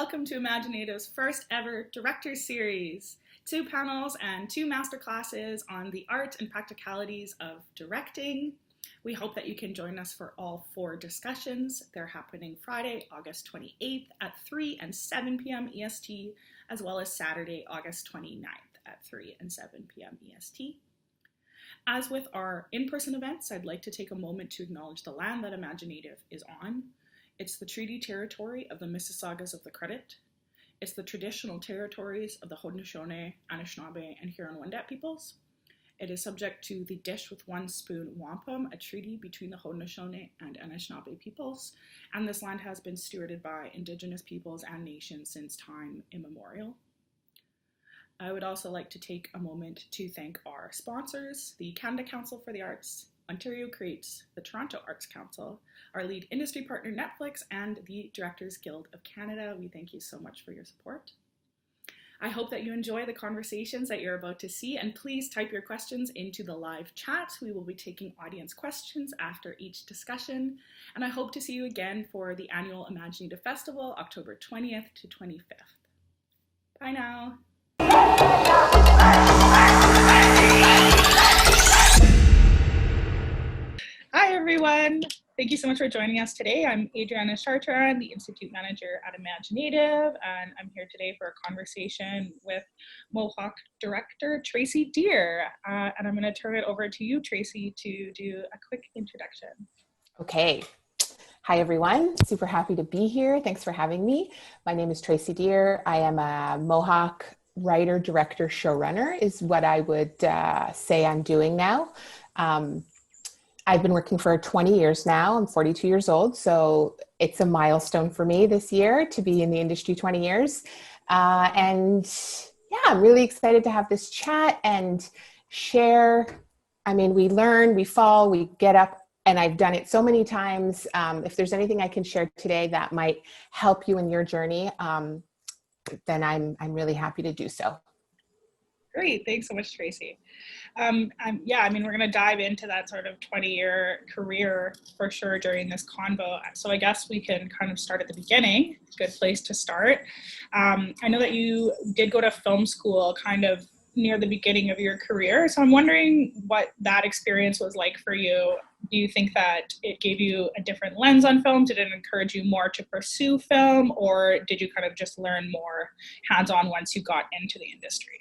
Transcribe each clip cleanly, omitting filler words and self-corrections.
welcome to imagineNATIVE's first ever Directors Series. 2 panels and 2 masterclasses on the art and practicalities of directing. We hope that you can join us for all 4 discussions. They're happening Friday, August 28th at 3 and 7 p.m. EST, as well as Saturday, August 29th at 3 and 7 p.m. EST. As with our in-person events, I'd like to take a moment to acknowledge the land that imagineNATIVE is on. It's the treaty territory of the Mississaugas of the Credit. It's the traditional territories of the Haudenosaunee, Anishinaabe, and Huron-Wendat peoples. It is subject to the Dish with One Spoon Wampum, a treaty between the Haudenosaunee and Anishinaabe peoples, and this land has been stewarded by Indigenous peoples and nations since time immemorial. I would also like to take a moment to thank our sponsors, the Canada Council for the Arts, Ontario Creates, the Toronto Arts Council, our lead industry partner Netflix, and the Directors Guild of Canada. We thank you so much for your support. I hope that you enjoy the conversations that you're about to see, and please type your questions into the live chat. We will be taking audience questions after each discussion, and I hope to see you again for the annual imagineNATIVE Festival, October 20th to 25th. Bye now. Hi everyone, thank you so much for joining us today. I'm Adriana Chartrand, the Institute Manager at imagineNATIVE, and I'm here today for a conversation with Mohawk Director Tracey Deer. And I'm going to turn it over to you, Tracey, to do a quick introduction. Okay. Hi everyone, super happy to be here. Thanks for having me. My name is Tracey Deer. I am a Mohawk writer, director, showrunner is what I would say I'm doing now. I've been working for 20 years now. I'm 42 years old, so it's a milestone for me this year to be in the industry 20 years. And yeah, I'm really excited to have this chat and share. I mean, we learn, we fall, we get up, and I've done it so many times. If there's anything I can share today that might help you in your journey, then I'm really happy to do so. Great, thanks so much, Tracey. Yeah, I mean, we're going to dive into that sort of 20-year career for sure during this convo. So I guess we can kind of start at the beginning. Good place to start. I know that you did go to film school kind of near the beginning of your career. So I'm wondering what that experience was like for you. Do you think that it gave you a different lens on film? Did it encourage you more to pursue film, or did you kind of just learn more hands-on once you got into the industry?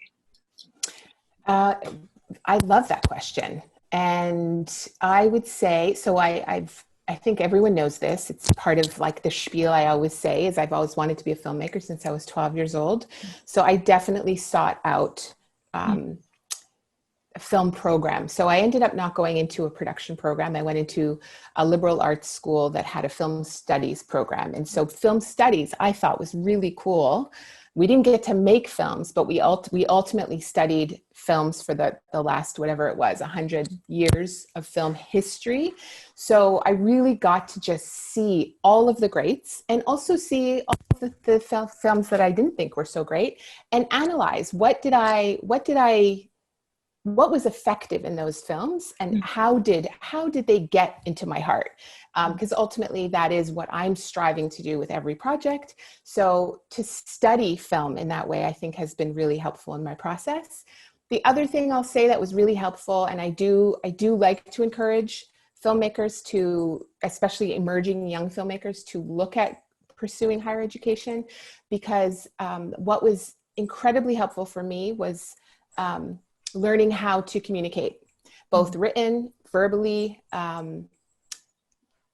I love that question. And I would say, so I think everyone knows this. It's part of like the spiel I always say is I've always wanted to be a filmmaker since I was 12 years old. So I definitely sought out a film program. So I ended up not going into a production program. I went into a liberal arts school that had a film studies program. And so film studies I thought was really cool. We didn't get to make films, but we ultimately studied films for the last, whatever it was, 100 years of film history. So I really got to just see all of the greats and also see all of the films that I didn't think were so great and analyze what was effective in those films and how did they get into my heart? Because ultimately that is what I'm striving to do with every project. So to study film in that way, I think has been really helpful in my process. The other thing I'll say that was really helpful, and I do like to encourage filmmakers to, especially emerging young filmmakers, to look at pursuing higher education, because what was incredibly helpful for me was learning how to communicate, both written, verbally,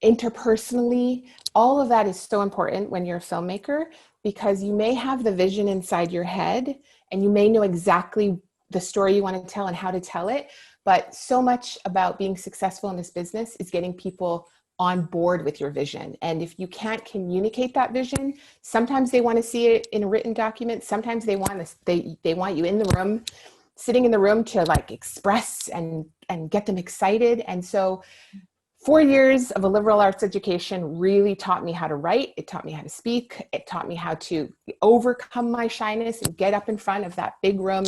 interpersonally. All of that is so important when you're a filmmaker, because you may have the vision inside your head and you may know exactly the story you want to tell and how to tell it. But so much about being successful in this business is getting people on board with your vision. And if you can't communicate that vision, sometimes they want to see it in a written document. Sometimes they want you in the room, sitting in the room to like express and get them excited. And so 4 years of a liberal arts education really taught me how to write. It taught me how to speak. It taught me how to overcome my shyness and get up in front of that big room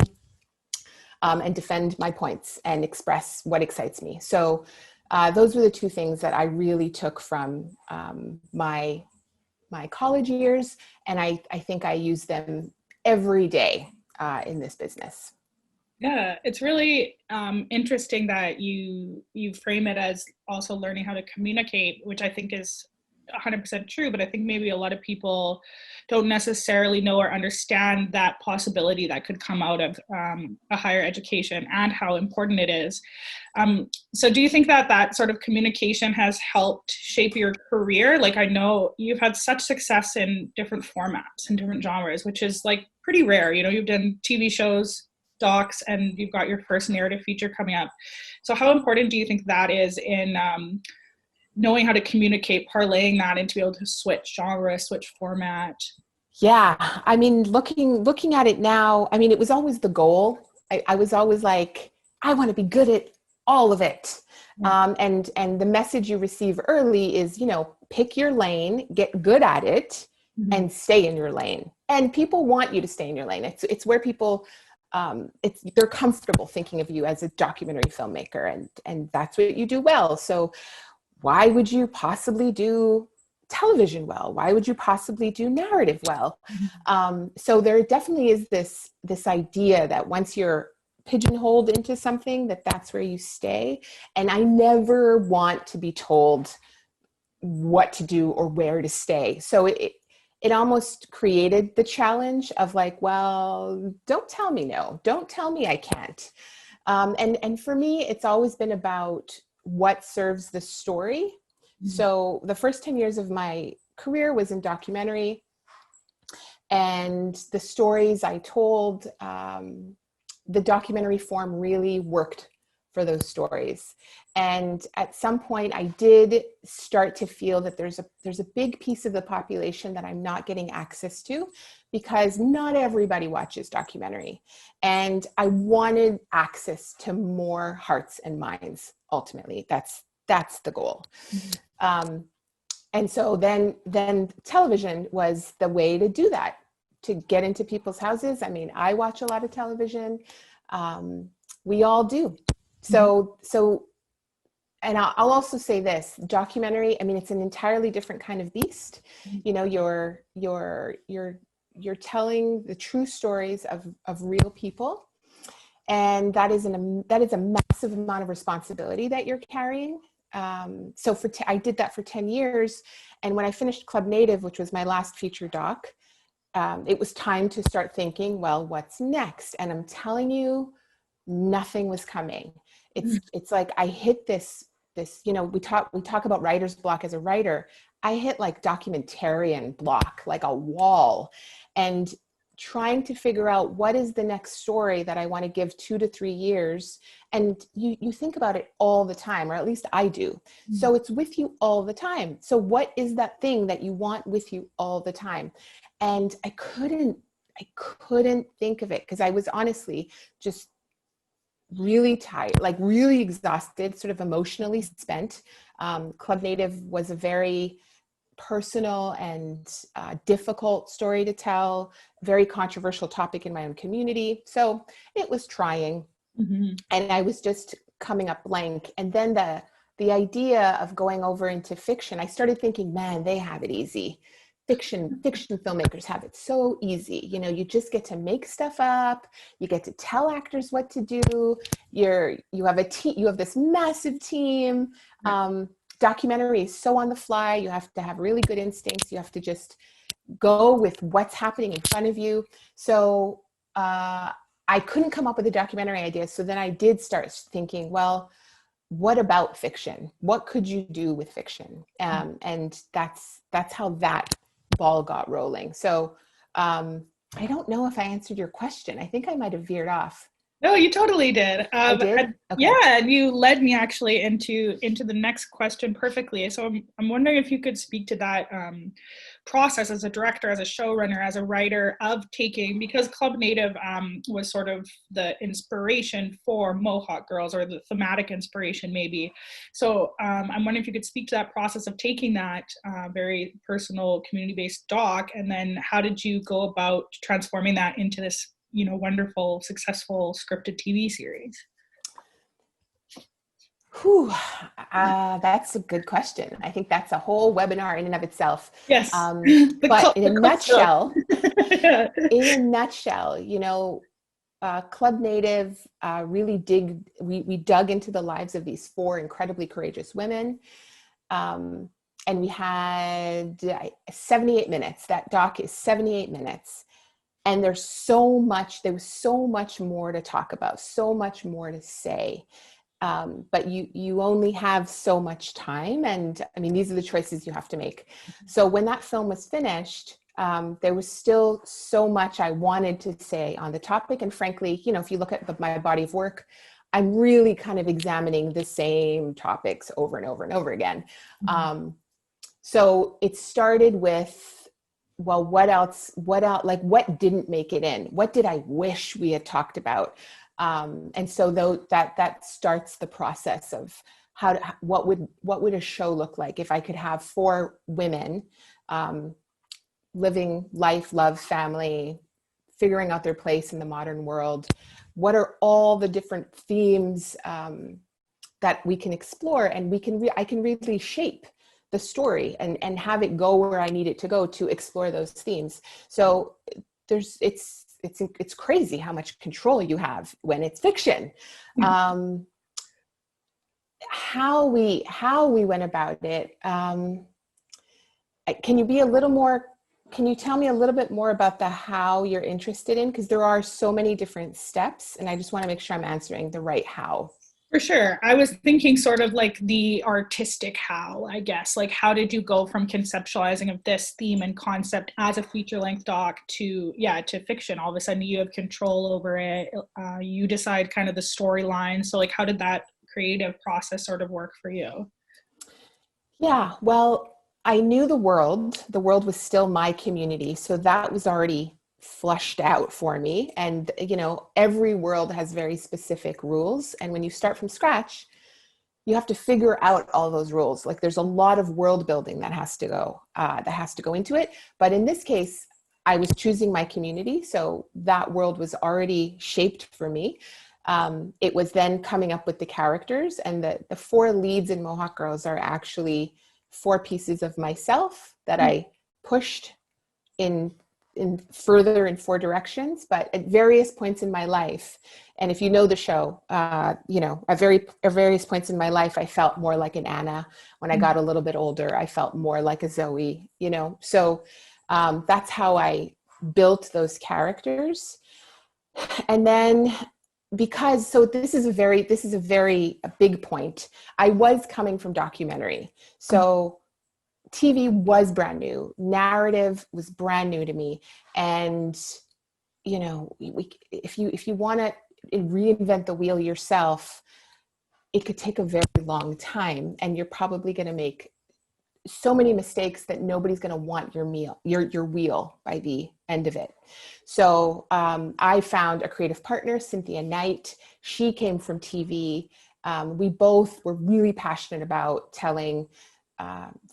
and defend my points and express what excites me. So those were the 2 things that I really took from my my college years, and I think I use them every day in this business. Yeah, it's really interesting that you frame it as also learning how to communicate, which I think is 100% true, but I think maybe a lot of people don't necessarily know or understand that possibility that could come out of a higher education and how important it is. So do you think that that sort of communication has helped shape your career? Like, I know you've had such success in different formats and different genres, which is like pretty rare. You know, you've done TV shows, docs, and you've got your first narrative feature coming up. So how important do you think that is in knowing how to communicate, parlaying that into be able to switch genre, switch format? Yeah, I mean, looking at it now, I mean, it was always the goal. I was always like, I want to be good at all of it. And the message you receive early is, you know, pick your lane, get good at it, and stay in your lane. And people want you to stay in your lane. It's where people, they're comfortable thinking of you as a documentary filmmaker, and that's what you do well. So why would you possibly do television well? Why would you possibly do narrative well? So there definitely is this idea that once you're pigeonholed into something, that's where you stay. And I never want to be told what to do or where to stay. So it almost created the challenge of like, well, don't tell me no, don't tell me I can't. And for me, it's always been about what serves the story. So the first 10 years of my career was in documentary, and the stories I told, the documentary form really worked for those stories. And at some point I did start to feel that there's a big piece of the population that I'm not getting access to, because not everybody watches documentary. And I wanted access to more hearts and minds. Ultimately, that's the goal. And so then television was the way to do that, to get into people's houses. I mean, I watch a lot of television. We all do. So, and I'll also say this, documentary, I mean, it's an entirely different kind of beast. You know, you're telling the true stories of real people. And that is a massive amount of responsibility that you're carrying. So I did that for 10 years. And when I finished Club Native, which was my last feature doc, it was time to start thinking, well, what's next? And I'm telling you, nothing was coming. It's like I hit this, you know, we talk about writer's block as a writer. I hit like documentarian block, like a wall, and trying to figure out what is the next story that I want to give 2 to 3 years. And you think about it all the time, or at least I do. So it's with you all the time. So what is that thing that you want with you all the time? And I couldn't think of it, because I was honestly just really tired, like really exhausted, sort of emotionally spent. Club Native was a very personal and difficult story to tell, very controversial topic in my own community. So it was trying, and I was just coming up blank. And then the idea of going over into fiction, I started thinking, man, they have it easy. Fiction filmmakers have it so easy. You know, you just get to make stuff up. You get to tell actors what to do. You have a team. You have this massive team. Documentary is so on the fly. You have to have really good instincts. You have to just go with what's happening in front of you. So I couldn't come up with a documentary idea. So then I did start thinking, well, what about fiction? What could you do with fiction? And that's how that ball got rolling. So I don't know if I answered your question. I think I might have veered off. No, you totally did. I did? Okay. Yeah, and you led me actually into the next question perfectly. So I'm wondering if you could speak to that process as a director, as a showrunner, as a writer of taking, because Club Native was sort of the inspiration for Mohawk Girls, or the thematic inspiration maybe. So I'm wondering if you could speak to that process of taking that very personal community-based doc, and then how did you go about transforming that into this, you know, wonderful, successful scripted TV series? Whew, that's a good question. I think that's a whole webinar in and of itself. Yes. But in a The cliff notes. nutshell, Yeah. in a nutshell, Club Native we dug into the lives of these four incredibly courageous women. And we had 78 minutes. That doc is 78 minutes. And there was so much more to talk about, so much more to say. But you only have so much time. And I mean, these are the choices you have to make. So when that film was finished, there was still so much I wanted to say on the topic. And frankly, if you look at my body of work, I'm really kind of examining the same topics over and over and over again. So it started with, well, what else, like what didn't make it in? What did I wish we had talked about? And so that starts the process of what would a show look like if I could have four women living life, love, family, figuring out their place in the modern world. What are all the different themes that we can explore, and I can really shape the story and have it go where I need it to go to explore those themes. So it's crazy how much control you have when it's fiction. How we went about it. Can you tell me a little bit more about the how you're interested in? Because there are so many different steps, and I just want to make sure I'm answering the right how. For sure. I was thinking sort of like the artistic how, I guess. Like, how did you go from conceptualizing of this theme and concept as a feature-length doc to fiction? All of a sudden you have control over it. You decide kind of the storyline. So like, how did that creative process sort of work for you? Yeah, well, I knew the world was still my community. So that was already flushed out for me. And, every world has very specific rules. And when you start from scratch, you have to figure out all those rules. Like there's a lot of world building that has to go into it. But in this case, I was choosing my community. So that world was already shaped for me. It was then coming up with the characters, and the four leads in Mohawk Girls are actually four pieces of myself that I pushed in further in four directions, but at various points in my life. And if you know the show, at various points in my life, I felt more like an Anna. When I got a little bit older, I felt more like a Zoe, so that's how I built those characters. And then this is a big point. I was coming from documentary. So TV was brand new. Narrative was brand new to me. And, if you want to reinvent the wheel yourself, it could take a very long time. And you're probably going to make so many mistakes that nobody's going to want your wheel by the end of it. So I found a creative partner, Cynthia Knight. She came from TV. We both were really passionate about telling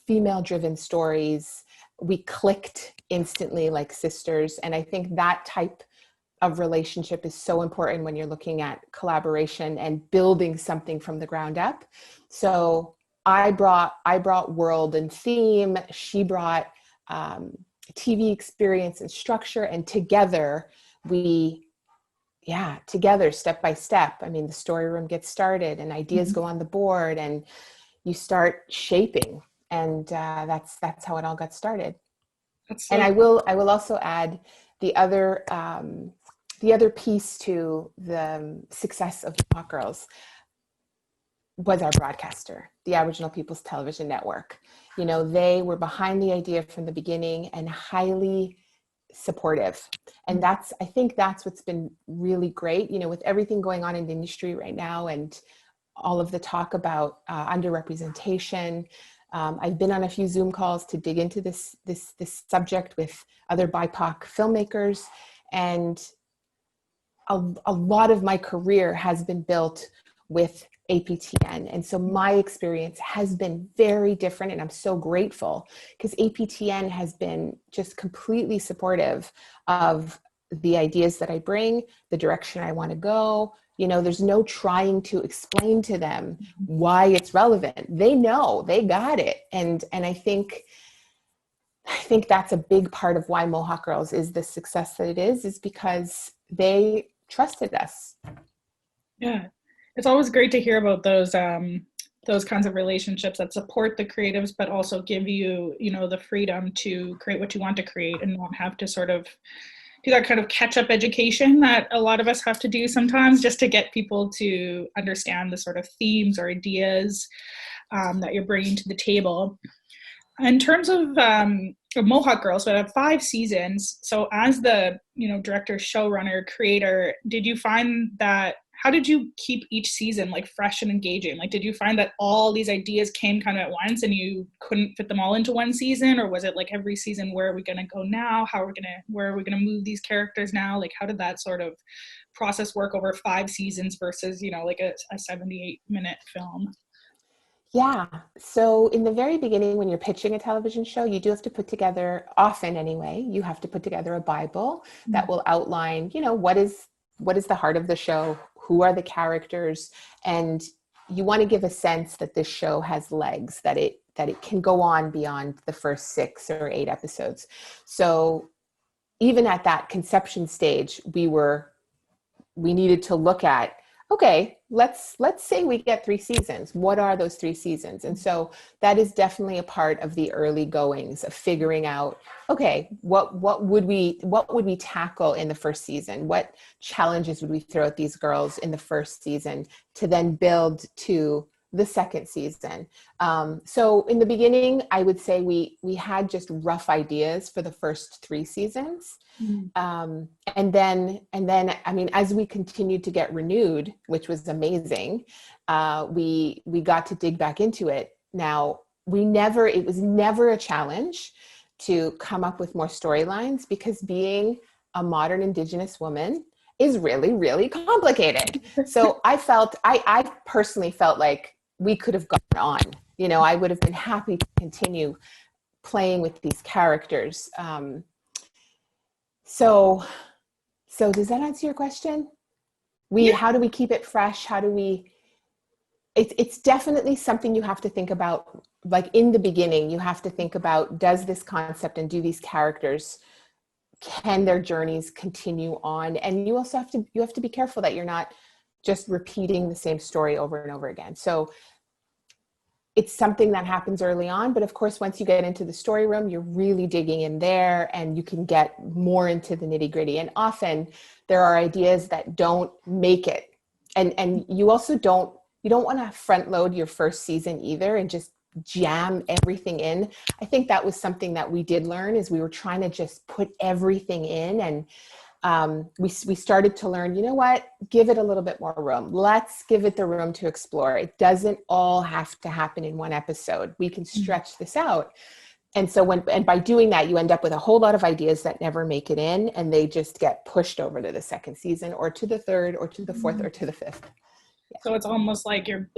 female-driven stories. We clicked instantly like sisters. And I think that type of relationship is so important when you're looking at collaboration and building something from the ground up. So I brought world and theme. She brought TV experience and structure. And together, step by step, I mean, the story room gets started and ideas go on the board and you start shaping. And that's how it all got started. And I will also add the other piece to the success of Mohawk Girls was our broadcaster, the Aboriginal People's Television Network. They were behind the idea from the beginning and highly supportive. And I think that's what's been really great, with everything going on in the industry right now and all of the talk about underrepresentation. I've been on a few Zoom calls to dig into this subject with other BIPOC filmmakers, and a lot of my career has been built with APTN. And so my experience has been very different, and I'm so grateful because APTN has been just completely supportive of the ideas that I bring, the direction I want to go. You know, there's no trying to explain to them why it's relevant. They know, they got it. And I think that's a big part of why Mohawk Girls is the success that it is because they trusted us. Yeah. It's always great to hear about those kinds of relationships that support the creatives, but also give you, you know, the freedom to create what you want to create and not have to sort of do that kind of catch-up education that a lot of us have to do sometimes just to get people to understand the sort of themes or ideas that you're bringing to the table. In terms of Mohawk Girls, we have 5 seasons. So as the, you know, director, showrunner, creator, did you find that, how did you keep each season like fresh and engaging? Like, did you find that all these ideas came kind of at once and you couldn't fit them all into one season? Or was it like every season, where are we going to go now? Where are we going to move these characters now? Like, how did that sort of process work over 5 seasons versus, you know, like a 78-minute film? Yeah. So in the very beginning, when you're pitching a television show, you do have to put together, often anyway, you have to put together a Bible that will outline, you know, what is the heart of the show? Who are the characters? And you want to give a sense that this show has legs, that it can go on beyond the first 6 or 8 episodes. So even at that conception stage, we needed to look at, okay, let's say we get 3 seasons. What are those 3 seasons? And so that is definitely a part of the early goings of figuring out, okay, what would we tackle in the first season? What challenges would we throw at these girls in the first season to then build to the second season? So in the beginning, I would say we had just rough ideas for the first 3 seasons. And then, I mean, as we continued to get renewed, which was amazing, we got to dig back into it. Now, it was never a challenge to come up with more storylines, because being a modern Indigenous woman is really, really complicated. So I personally felt like we could have gone on. You know, I would have been happy to continue playing with these characters. So does that answer your question? How do we keep it fresh? It's definitely something you have to think about. Like in the beginning, you have to think about, does this concept and do these characters, can their journeys continue on? And you also have to be careful that you're not just repeating the same story over and over again. So it's something that happens early on, but of course, once you get into the story room, you're really digging in there and you can get more into the nitty-gritty. And often there are ideas that don't make it. And you also don't want to front load your first season either and just jam everything in. I think that was something that we did learn, is we were trying to just put everything in, and we started to learn, you know what, give it a little bit more room. Let's give it the room to explore. It doesn't all have to happen in one episode. We can stretch this out. And so by doing that, you end up with a whole lot of ideas that never make it in, and they just get pushed over to the second season or to the third or to the fourth or to the fifth. Yeah. So it's almost like you're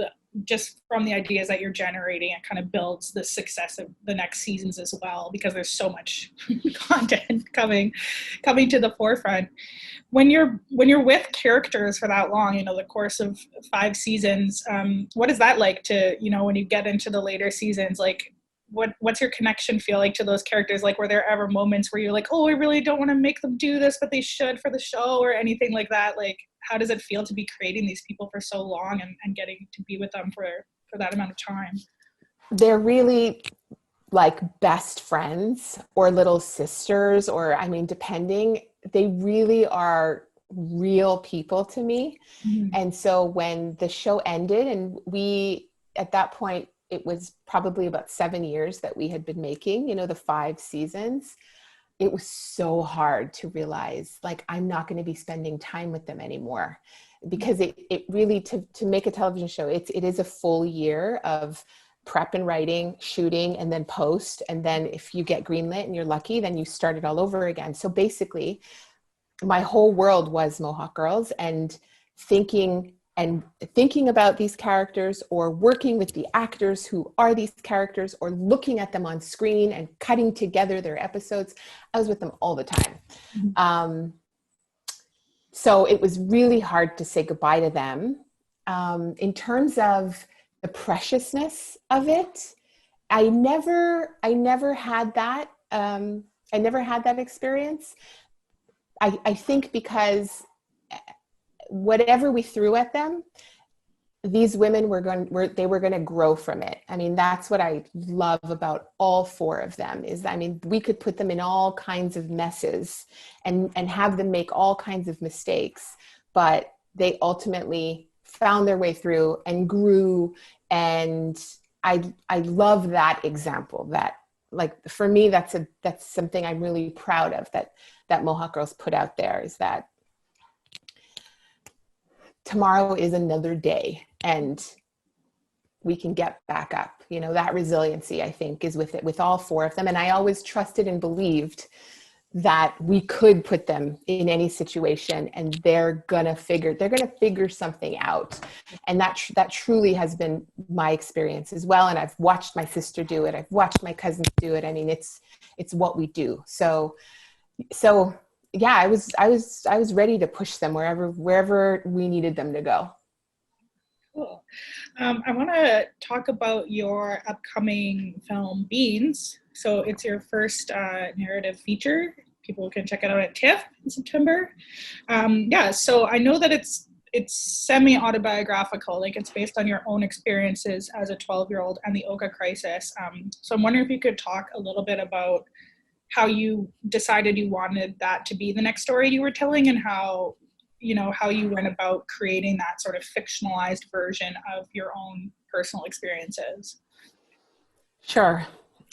just from the ideas that you're generating, it kind of builds the success of the next seasons as well, because there's so much content coming to the forefront. When you're with characters for that long, you know, the course of 5 seasons, what is that like to, you know, when you get into the later seasons, like what's your connection feel like to those characters? Like, were there ever moments where you're like, oh, I really don't want to make them do this, but they should for the show, or anything like that? Like, how does it feel to be creating these people for so long and getting to be with them for that amount of time? They're really like best friends or little sisters, or, I mean, depending, they really are real people to me. Mm-hmm. And so when the show ended, and at that point, it was probably about 7 years that we had been making, you know, the 5 seasons. It was so hard to realize, like, I'm not going to be spending time with them anymore, because it really, to make a television show, it is a full year of prep and writing, shooting, and then post. And then if you get greenlit and you're lucky, then you start it all over again. So basically my whole world was Mohawk Girls, and thinking about these characters, or working with the actors who are these characters, or looking at them on screen and cutting together their episodes. I was with them all the time. Mm-hmm. So it was really hard to say goodbye to them. In terms of the preciousness of it, I never had that. I never had that experience. I think because whatever we threw at them, these women were going to grow from it. I mean, that's what I love about all four of them is, I mean, we could put them in all kinds of messes and have them make all kinds of mistakes, but they ultimately found their way through and grew. And I love that example. That, like, for me, that's something I'm really proud of, that Mohawk Girls put out there, is that tomorrow is another day and we can get back up. You know, that resiliency, I think, is with it, with all four of them. And I always trusted and believed that we could put them in any situation and they're gonna figure something out. And that truly has been my experience as well. And I've watched my sister do it. I've watched my cousins do it. I mean, it's what we do. So yeah, I was ready to push them wherever we needed them to go. Cool. I want to talk about your upcoming film, Beans. So it's your first narrative feature. People can check it out at TIFF in September. So I know that it's semi-autobiographical, like it's based on your own experiences as a 12-year-old and the Oka crisis. So I'm wondering if you could talk a little bit about how you decided you wanted that to be the next story you were telling, and how you went about creating that sort of fictionalized version of your own personal experiences. Sure.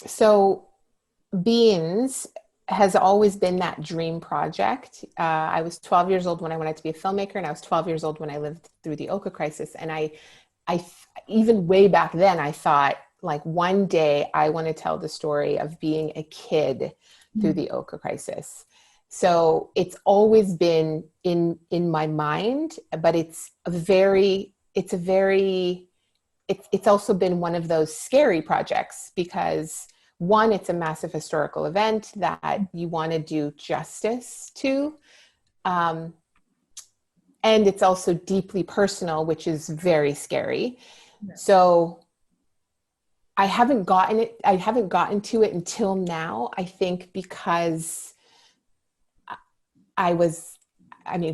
So Beans has always been that dream project. I was 12 years old when I wanted to be a filmmaker, and I was 12 years old when I lived through the Oka crisis. And I even way back then, I thought, like, one day I want to tell the story of being a kid through the Oka crisis. So it's always been in my mind, but it's also been one of those scary projects because, one, it's a massive historical event that you want to do justice to. And it's also deeply personal, which is very scary. Yeah. So I haven't gotten to it until now, I think, because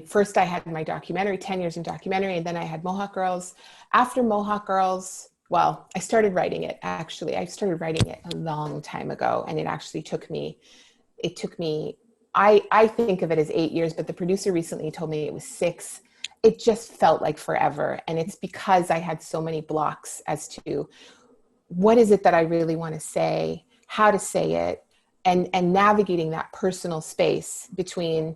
first I had my documentary, 10 years in documentary, and then I had Mohawk Girls. After Mohawk Girls, well, I started writing it, actually. I started writing it a long time ago, and it actually took me, I think of it as 8 years, but the producer recently told me it was 6. It just felt like forever. And it's because I had so many blocks as to what is it that I really want to say, how to say it, and navigating that personal space between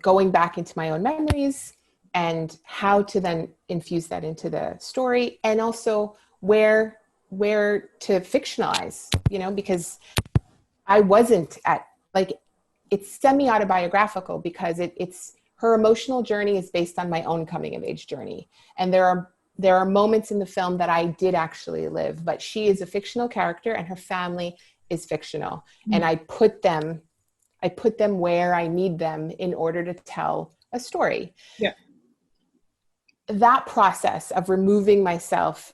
going back into my own memories and how to then infuse that into the story, and also where to fictionalize, because I wasn't it's semi-autobiographical because it's her emotional journey is based on my own coming of age journey. And there are moments in the film that I did actually live, but she is a fictional character and her family is fictional. Mm-hmm. And I put them where I need them in order to tell a story. Yeah. That process of removing myself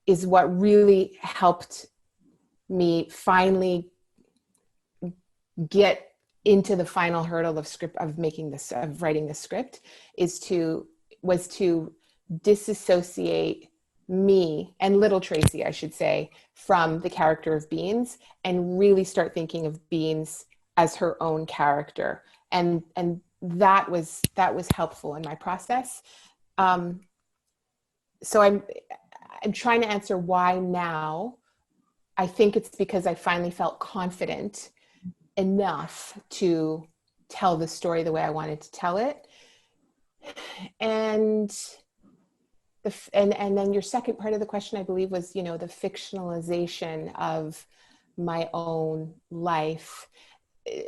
is what really helped me finally get into the final hurdle of writing the script, was to disassociate me and little Tracey, I should say, from the character of Beans, and really start thinking of Beans as her own character. And that was helpful in my process. So I'm trying to answer why now. I think it's because I finally felt confident enough to tell the story the way I wanted to tell it. And then your second part of the question, I believe, was, the fictionalization of my own life.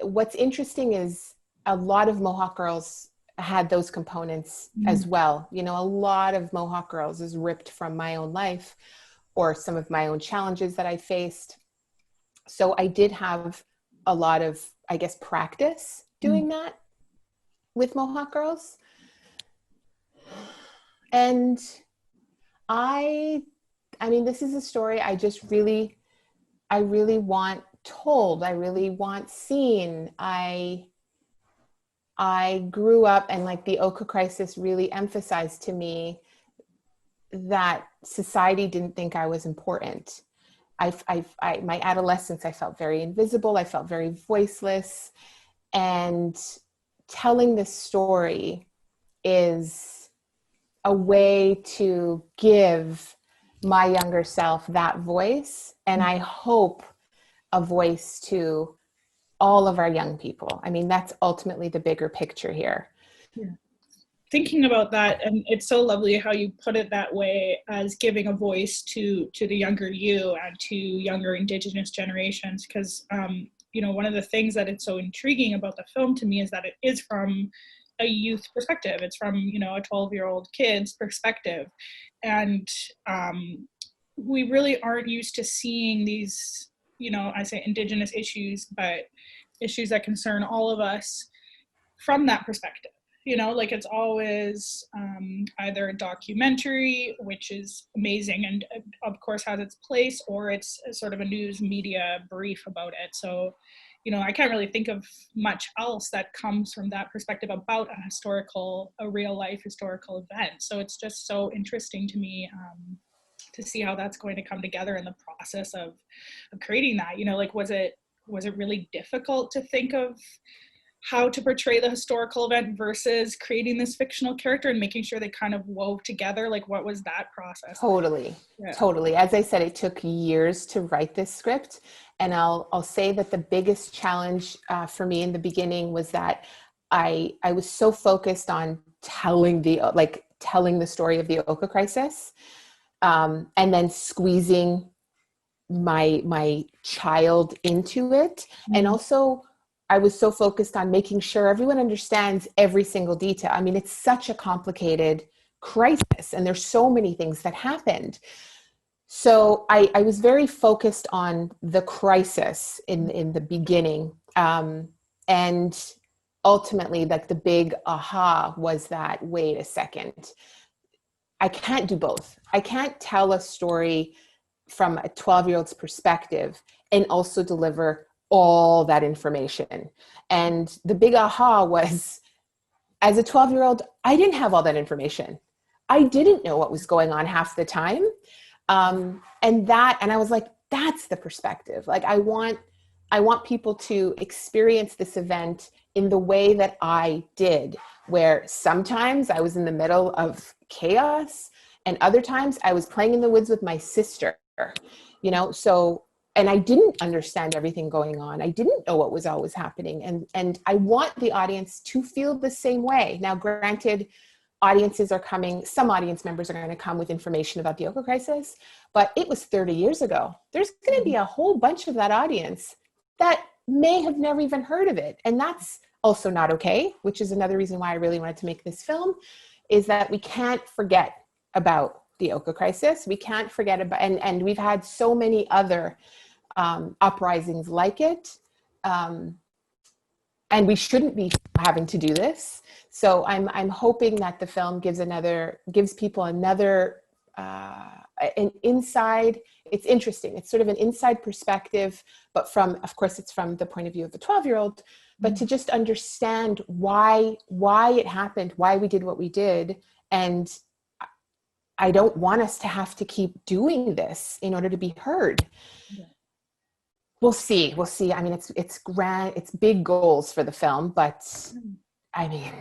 What's interesting is a lot of Mohawk Girls had those components as well. A lot of Mohawk Girls is ripped from my own life or some of my own challenges that I faced. So I did have a lot of, I guess, practice doing that. with Mohawk Girls. And I mean, this is a story I really want told. I really want seen. I grew up, and like the Oka crisis really emphasized to me that society didn't think I was important. My adolescence, I felt very invisible. I felt very voiceless. And telling this story is a way to give my younger self that voice. And I hope a voice to all of our young people. I mean, that's ultimately the bigger picture here. Yeah. Thinking about that, and it's so lovely how you put it that way, as giving a voice to the younger you and to younger Indigenous generations, because you know, one of the things that it's so intriguing about the film to me is that it is from a youth perspective. It's from, you know, a 12-year-old kid's perspective, and we really aren't used to seeing these, you know, I say Indigenous issues, but issues that concern all of us from that perspective. You know, like it's always either a documentary, which is amazing and of course has its place, or it's sort of a news media brief about it. So, you know, I can't really think of much else that comes from that perspective about a real life historical event. So it's just so interesting to me to see how that's going to come together in the process of creating that. You know, like was it really difficult to think of how to portray the historical event versus creating this fictional character and making sure they kind of wove together? Like, what was that process? Totally. Yeah. Totally. As I said, it took years to write this script. And I'll say that the biggest challenge for me in the beginning was that I was so focused on telling the story of the Oka crisis, and then squeezing my child into it. Mm-hmm. And also I was so focused on making sure everyone understands every single detail. I mean, it's such a complicated crisis and there's so many things that happened. So I was very focused on the crisis in the beginning. And ultimately, like the big aha was that, wait a second, I can't do both. I can't tell a story from a 12-year-old's perspective and also deliver all that information. And the big aha was, as a 12-year-old, I didn't have all that information. I didn't know what was going on half the time. And I was like, that's the perspective. Like, I want people to experience this event in the way that I did, where sometimes I was in the middle of chaos and other times I was playing in the woods with my sister, you know, and I didn't understand everything going on. I didn't know what was always happening. And I want the audience to feel the same way. Now, granted, some audience members are going to come with information about the Oka crisis, but it was 30 years ago. There's going to be a whole bunch of that audience that may have never even heard of it. And that's also not okay, which is another reason why I really wanted to make this film, is that we can't forget about the Oka crisis. We can't forget about, and we've had so many other uprisings like it. And we shouldn't be having to do this. So I'm hoping that the film gives people another, an inside. It's interesting. It's sort of an inside perspective, but of course, it's from the point of view of the 12-year-old, but to just understand why it happened, why we did what we did. And I don't want us to have to keep doing this in order to be heard. Yeah. We'll see. I mean, it's grand, it's big goals for the film, but I mean,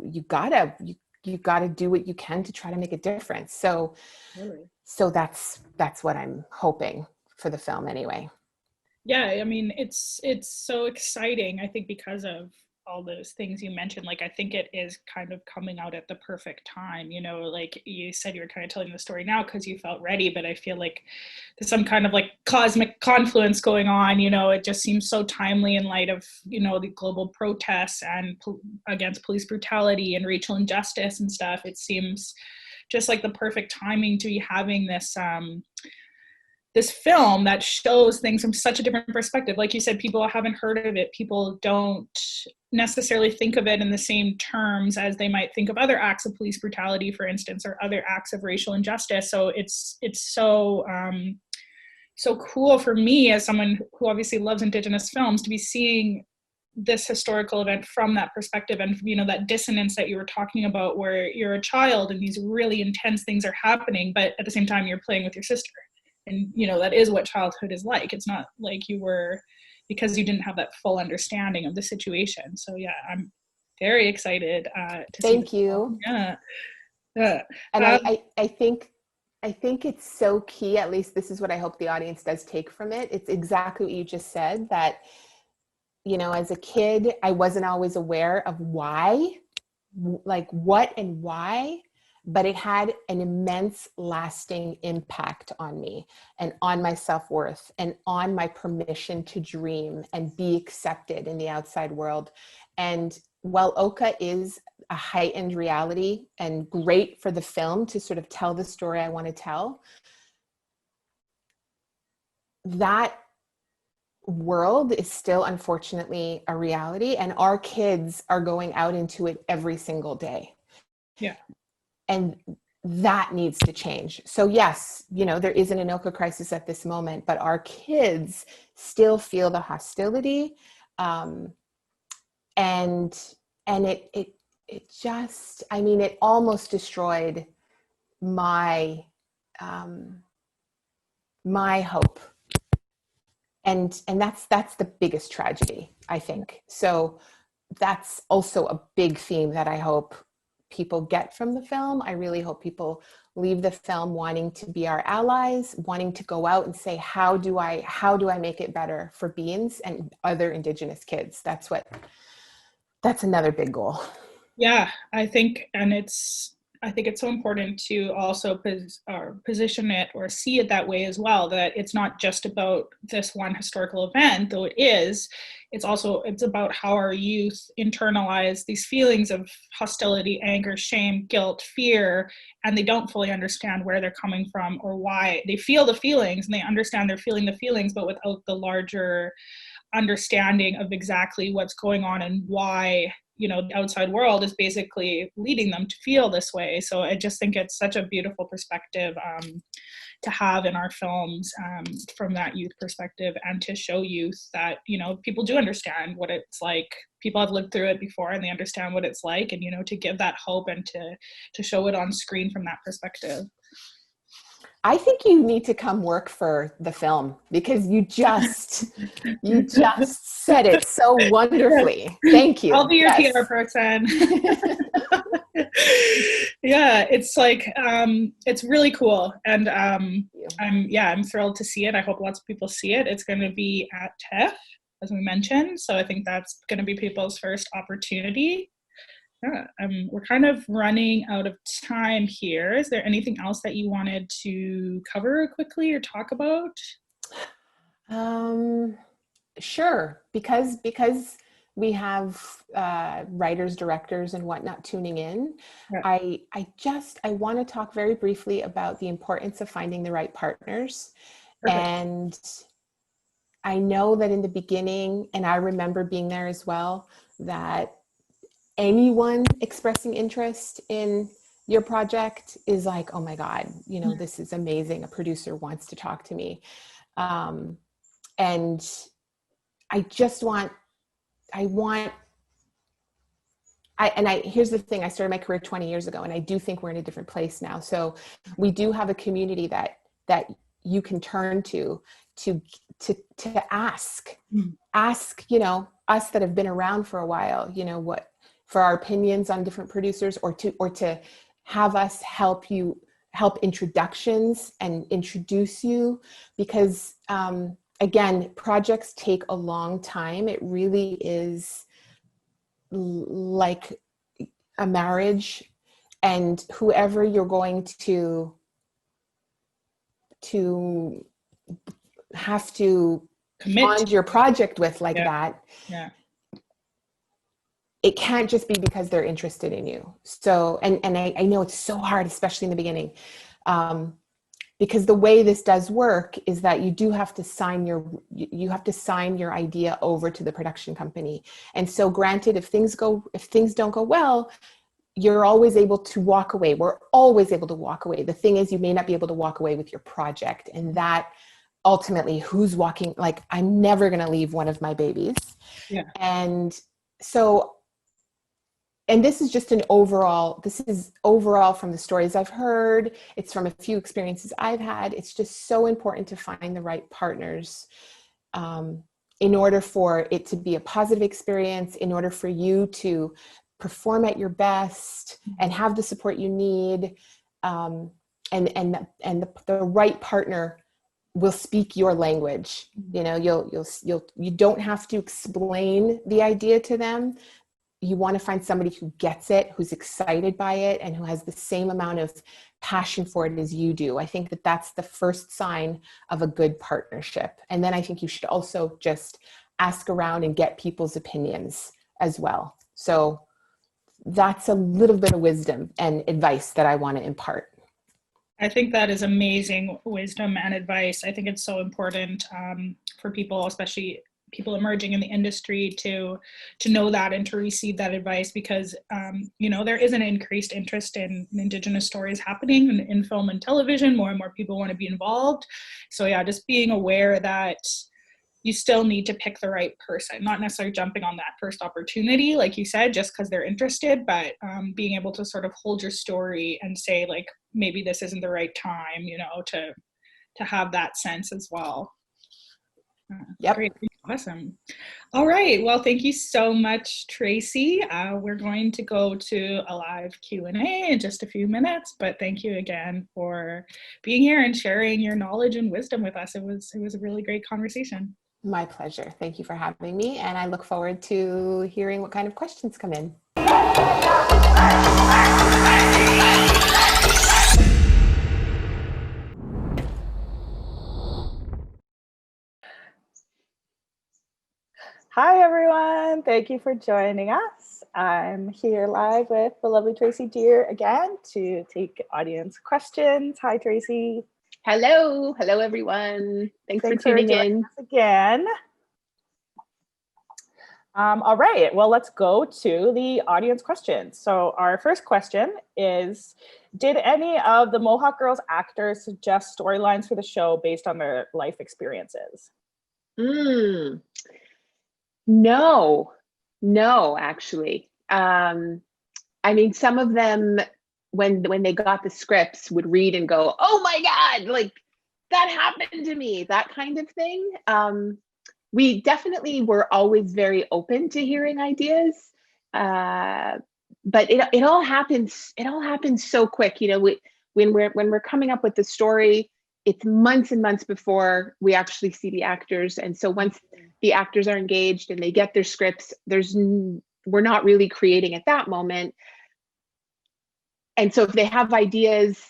you gotta do what you can to try to make a difference. So, really? So that's what I'm hoping for the film anyway. Yeah, I mean, it's so exciting, I think, because of all those things you mentioned. Like, I think it is kind of coming out at the perfect time, you know, like you said, you were kind of telling the story now because you felt ready, but I feel like there's some kind of like cosmic confluence going on, you know. It just seems so timely in light of, you know, the global protests and against police brutality and racial injustice and stuff. It seems just like the perfect timing to be having this film that shows things from such a different perspective. Like you said, people haven't heard of it. People don't necessarily think of it in the same terms as they might think of other acts of police brutality, for instance, or other acts of racial injustice. So it's so so cool for me as someone who obviously loves Indigenous films to be seeing this historical event from that perspective, and you know, that dissonance that you were talking about, where you're a child and these really intense things are happening, but at the same time you're playing with your sister, and you know, that is what childhood is like. It's not like you were, because you didn't have that full understanding of the situation. So yeah, I'm very excited to see. Thank you. Yeah. Yeah. And I think it's so key, at least this is what I hope the audience does take from it. It's exactly what you just said, that, you know, as a kid, I wasn't always aware of why, like what and why, but it had an immense lasting impact on me and on my self-worth and on my permission to dream and be accepted in the outside world. And while Oka is a heightened reality and great for the film to sort of tell the story I want to tell, that world is still unfortunately a reality, and our kids are going out into it every single day. Yeah. And that needs to change. So yes, you know, there is an Anoka crisis at this moment, but our kids still feel the hostility. And it just, I mean, it almost destroyed my, my hope. And that's the biggest tragedy, I think. So that's also a big theme that I hope people get from the film. I really hope people leave the film wanting to be our allies, wanting to go out and say, how do I make it better for Beans and other Indigenous kids? That's another big goal. Yeah, I think it's so important to also position it or see it that way as well, that it's not just about this one historical event, though it's about how our youth internalize these feelings of hostility, anger, shame, guilt, fear, and they don't fully understand where they're coming from or why. They feel the feelings and they understand they're feeling the feelings, but without the larger understanding of exactly what's going on and why, you know, the outside world is basically leading them to feel this way. So I just think it's such a beautiful perspective to have in our films from that youth perspective, and to show youth that, you know, people do understand what it's like. People have lived through it before and they understand what it's like, and, you know, to give that hope and to show it on screen from that perspective. I think you need to come work for the film, because you just said it so wonderfully. Thank you. I'll be your PR person. Yeah, it's like it's really cool, and I'm thrilled to see it. I hope lots of people see it. It's going to be at TIFF, as we mentioned, so I think that's going to be people's first opportunity. Yeah, we're kind of running out of time here. Is there anything else that you wanted to cover quickly or talk about? Sure, because we have writers, directors, and whatnot tuning in. Yeah. I want to talk very briefly about the importance of finding the right partners. Perfect. And I know that in the beginning, and I remember being there as well, that anyone expressing interest in your project is like, oh my God, you know, this is amazing. A producer wants to talk to me. And I just here's the thing, I started my career 20 years ago, and I do think we're in a different place now. So we do have a community that you can turn to ask, you know, us that have been around for a while, you know, what, for our opinions on different producers, or to have us help introductions and introduce you, because again, projects take a long time. It really is like a marriage, and whoever you're going to have to bond your project with like that. Yeah. It can't just be because they're interested in you. So, and I know it's so hard, especially in the beginning. because the way this does work is that you do have to sign your idea over to the production company. And so granted, if things don't go well, you're always able to walk away. We're always able to walk away. The thing is, you may not be able to walk away with your project. And that ultimately, like, I'm never going to leave one of my babies. Yeah. And so, and this is overall from the stories I've heard. It's from a few experiences I've had. It's just so important to find the right partners in order for it to be a positive experience, in order for you to perform at your best and have the support you need. And the right partner will speak your language. You know, you don't have to explain the idea to them. You want to find somebody who gets it, who's excited by it, and who has the same amount of passion for it as you do. I think that that's the first sign of a good partnership. And then I think you should also just ask around and get people's opinions as well. So that's a little bit of wisdom and advice that I want to impart. I think that is amazing wisdom and advice. I think it's so important for people, especially people emerging in the industry, to know that and to receive that advice, because there is an increased interest in Indigenous stories happening in film and television. More and more people want to be involved. So yeah, just being aware that you still need to pick the right person, not necessarily jumping on that first opportunity, like you said, just because they're interested, but being able to sort of hold your story and say, like, maybe this isn't the right time, to have that sense as well. Yep. Great. Awesome. All right. Well, thank you so much, Tracey. We're going to go to a live Q&A in just a few minutes, but thank you again for being here and sharing your knowledge and wisdom with us. It was a really great conversation. My pleasure. Thank you for having me. And I look forward to hearing what kind of questions come in. Hi, everyone. Thank you for joining us. I'm here live with the lovely Tracey Deer again to take audience questions. Hi, Tracey. Hello. Hello, everyone. Thanks for tuning in. Us again. All right. Well, let's go to the audience questions. So our first question is, did any of the Mohawk Girls actors suggest storylines for the show based on their life experiences? No, actually. I mean, some of them, when they got the scripts, would read and go, "Oh my God, like that happened to me," that kind of thing. We definitely were always very open to hearing ideas, but it all happens. It all happens so quick. When we're coming up with the story, it's months and months before we actually see the actors. And so once the actors are engaged and they get their scripts, we're not really creating at that moment. And so if they have ideas,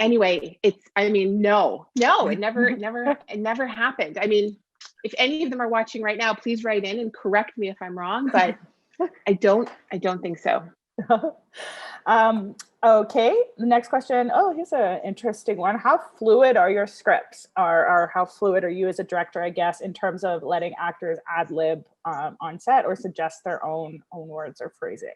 anyway, no, it never happened. I mean, if any of them are watching right now, please write in and correct me if I'm wrong, but I don't think so. Okay, the next question. Oh, here's an interesting one. How fluid are your scripts? Or how fluid are you as a director, I guess, in terms of letting actors ad-lib on set or suggest their own words or phrasing?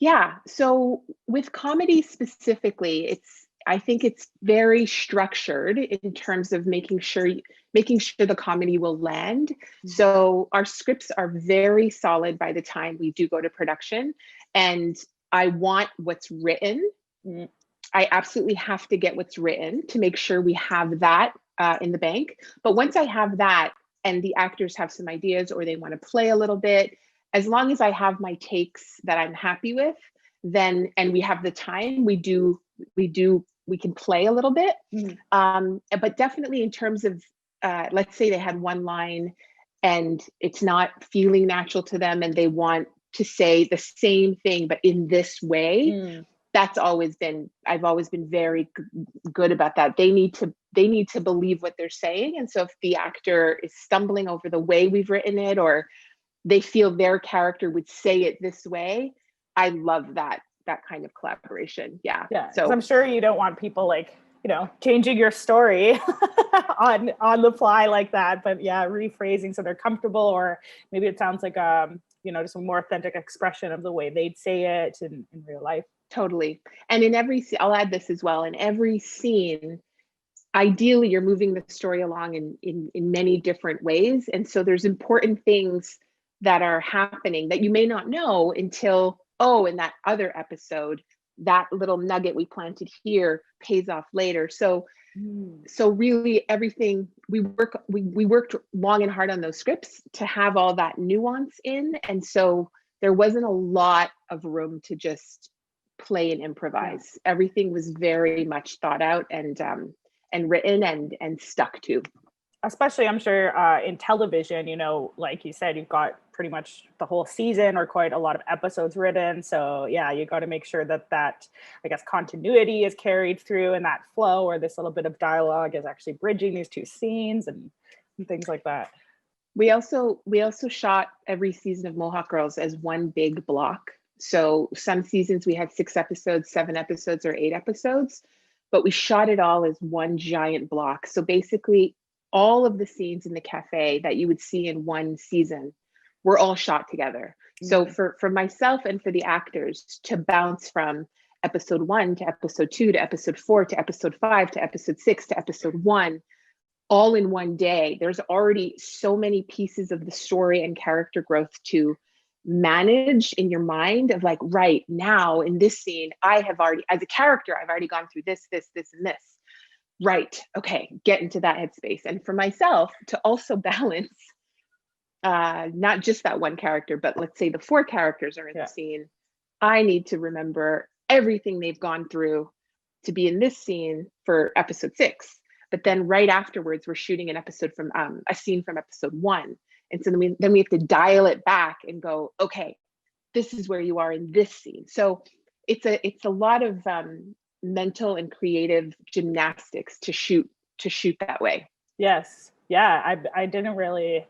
Yeah, so with comedy specifically, I think it's very structured in terms of making sure the comedy will land. Mm-hmm. So our scripts are very solid by the time we do go to production, and I want what's written. Mm-hmm. I absolutely have to get what's written to make sure we have that in the bank. But once I have that and the actors have some ideas or they want to play a little bit, as long as I have my takes that I'm happy with, then, and we have the time, we can play a little bit. Mm-hmm. But definitely in terms of, let's say they had one line and it's not feeling natural to them and they want to say the same thing, but in this way, I've always been very good about that. They need to believe what they're saying. And so if the actor is stumbling over the way we've written it, or they feel their character would say it this way, I love that kind of collaboration. Yeah. So I'm sure you don't want people like changing your story on the fly like that, but yeah, rephrasing so they're comfortable, or maybe it sounds like just a more authentic expression of the way they'd say it in real life. Totally. And in every scene, I'll add this as well, in every scene, ideally you're moving the story along in many different ways. And so there's important things that are happening that you may not know until, in that other episode, that little nugget we planted here pays off later. So really everything we worked long and hard on those scripts to have all that nuance in. And so there wasn't a lot of room to just play and improvise. Yeah. Everything was very much thought out and written and stuck to. Especially, I'm sure, in television, like you said, you've got pretty much the whole season or quite a lot of episodes written. So yeah, you got to make sure that I guess, continuity is carried through, and that flow or this little bit of dialogue is actually bridging these two scenes and things like that. We also shot every season of Mohawk Girls as one big block. So some seasons we had 6 episodes, 7 episodes, or 8 episodes, but we shot it all as one giant block. So basically all of the scenes in the cafe that you would see in one season were all shot together. Mm-hmm. So for myself and for the actors to bounce from episode 1 to episode 2 to episode 4 to episode 5 to episode 6 to episode 1, all in one day, there's already so many pieces of the story and character growth to manage in your mind of like, right now in this scene, I have already, as a character, I've already gone through this, and this. Right. Okay. Get into that headspace. And for myself to also balance, not just that one character, but let's say the 4 characters are in the scene. I need to remember everything they've gone through to be in this scene for episode 6. But then right afterwards, we're shooting an episode from a scene from episode 1. And so then we have to dial it back and go, okay, this is where you are in this scene. So it's a lot of mental and creative gymnastics to shoot that way. Yes. Yeah. I didn't really,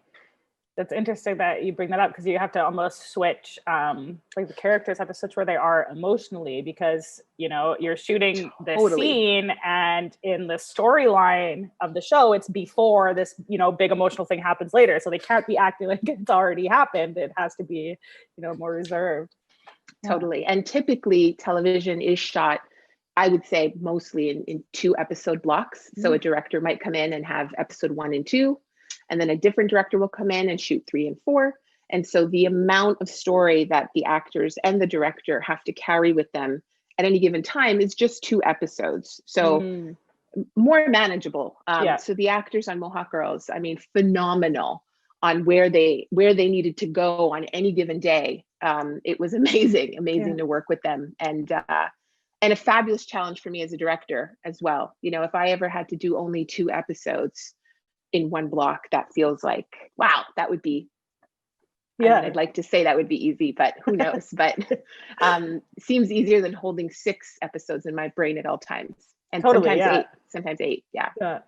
that's interesting that you bring that up, because you have to almost switch, like the characters have to switch where they are emotionally, because, you're shooting this scene, and in the storyline of the show, it's before this, big emotional thing happens later. So they can't be acting like it's already happened. It has to be, more reserved. Totally. Yeah. And typically television is shot, I would say, mostly in 2 episode blocks. Mm-hmm. So a director might come in and have episode 1 and 2, and then a different director will come in and shoot 3 and 4. And so the amount of story that the actors and the director have to carry with them at any given time is just 2 episodes. So more manageable. So the actors on Mohawk Girls, I mean, phenomenal on where they needed to go on any given day. It was amazing to work with them. And a fabulous challenge for me as a director as well. If I ever had to do only 2 episodes in one block, that feels like, wow, that would be, I'd like to say that would be easy, but who knows? But seems easier than holding 6 episodes in my brain at all times. And sometimes eight. Yeah.